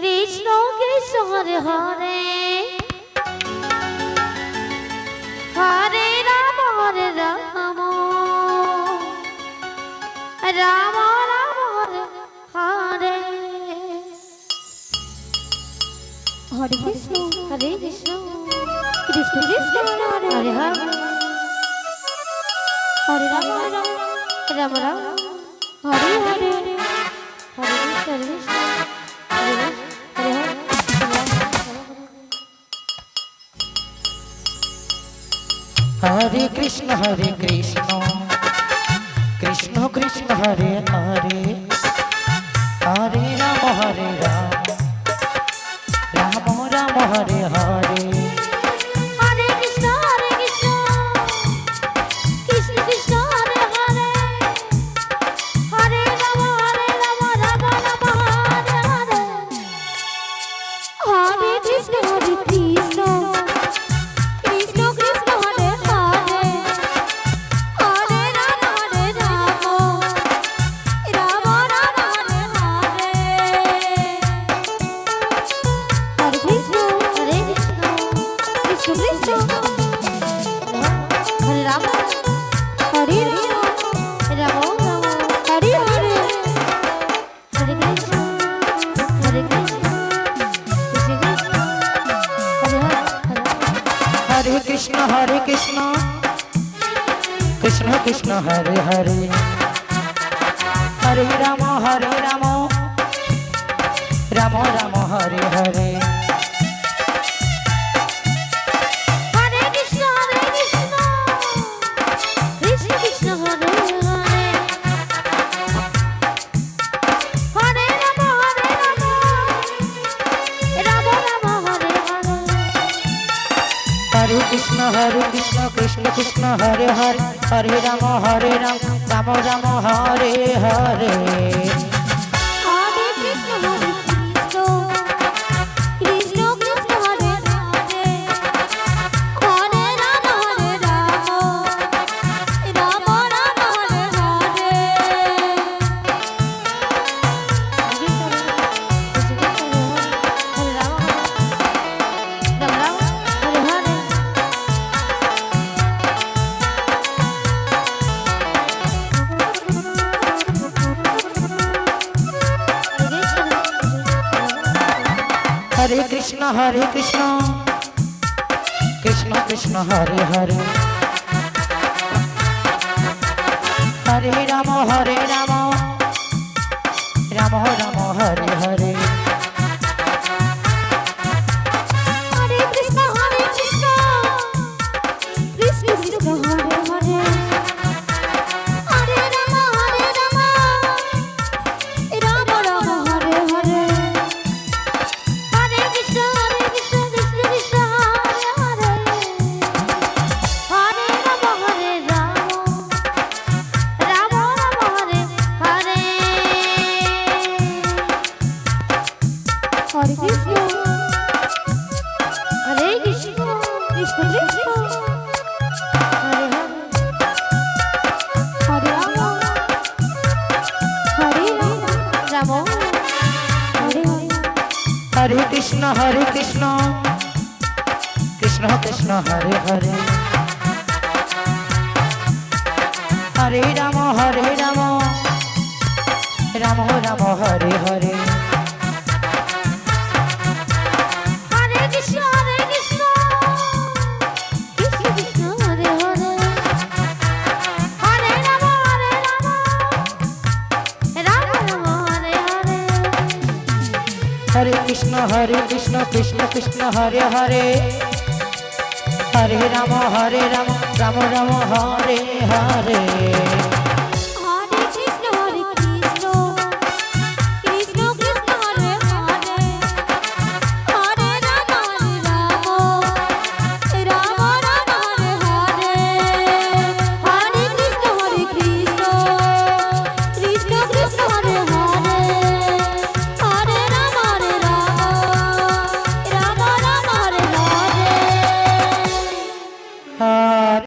Krishna Krishna Hare Hare Hare Ram Hare Ram Ram Ram Hare Hare Hare Krishna Krishna Krishna Hare Hare Hare Ram Ram Ram Hare Hare Hare Krishna Hare Krishna Krishna Krishna Hare Hare Hare Ram Ram Ram Hare Hare Hare Krishna Krishna Krishna Hare Hare Hare Ram Ram Ram Hare Hare Hare Krishna Krishna Krishna Krishna Hare Hare Hare Ram Ram Ram Hare Hare Hare Krishna Krishna Krishna Hare Ram Hare Ram Ram Ram Hare Hare Hare Krishna Krishna Hare Krishna Krishna Krishna Hare Hare Hare Ram Ram Ram Hare Hare Hare Krishna Krishna Krishna Hare Hare Hare Ram Ram Ram Hare Hare Hare Krishna Krishna Krishna Hare Hare Hare Ram Ram Ram Hare Hare Hare Krishna Krishna Krishna Hare Hare Hare Ram Ram Ram Hare Hare Hare Krishna Krishna Krishna Hare Hare Hare Ram Ram Ram Hare Hare Hare Krishna Krishna Krishna Hare Hare Hare Ram Ram Ram Hare Hare Hare Krishna Krishna Krishna Hare Hare Hare Ram Ram Ram Hare Hare Hare Krishna Krishna Krishna Hare Hare Hare Ram Ram Hare Hare Hare Krishna Krishna Krishna Hare Hare Hare Ram Ram Hare Hare Hare Krishna Krishna Krishna Hare Hare Hare Ram Ram Ram Hare Hare Hare Krishna Krishna Krishna Hare Hare Hare Ram Ram Ram Hare Hare